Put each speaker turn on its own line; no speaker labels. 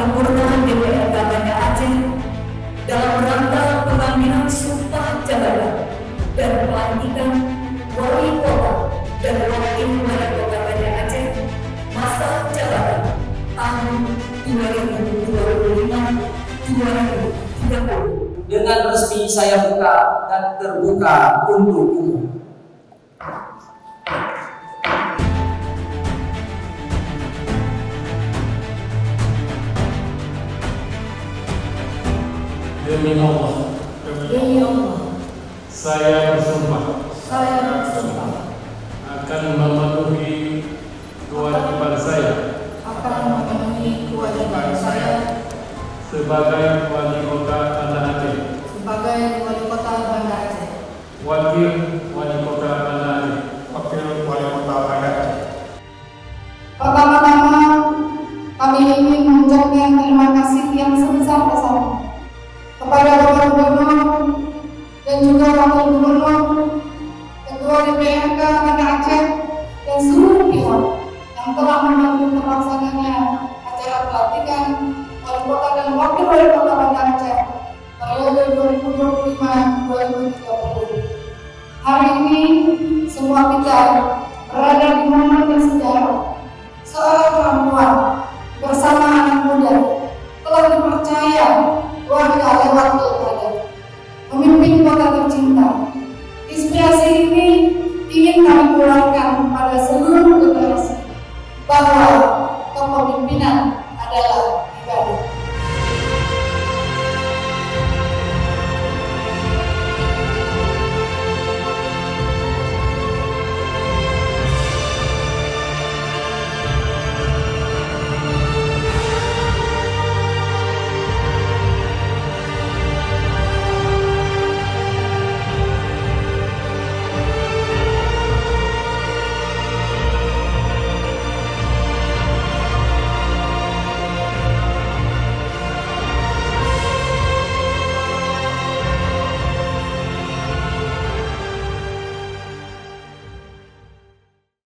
paripurna DPRD Banda Aceh dalam rangka pengambilan sumpah jabatan dan pelantikan wali kota dan wakil wali kota Banda Aceh masa jabatan tahun 2025-2030
dengan resmi saya buka dan terbuka untuk umum.
Demi Allah, saya bersumpah akan memenuhi kewajiban saya sebagai wali kota Banda Aceh, wakil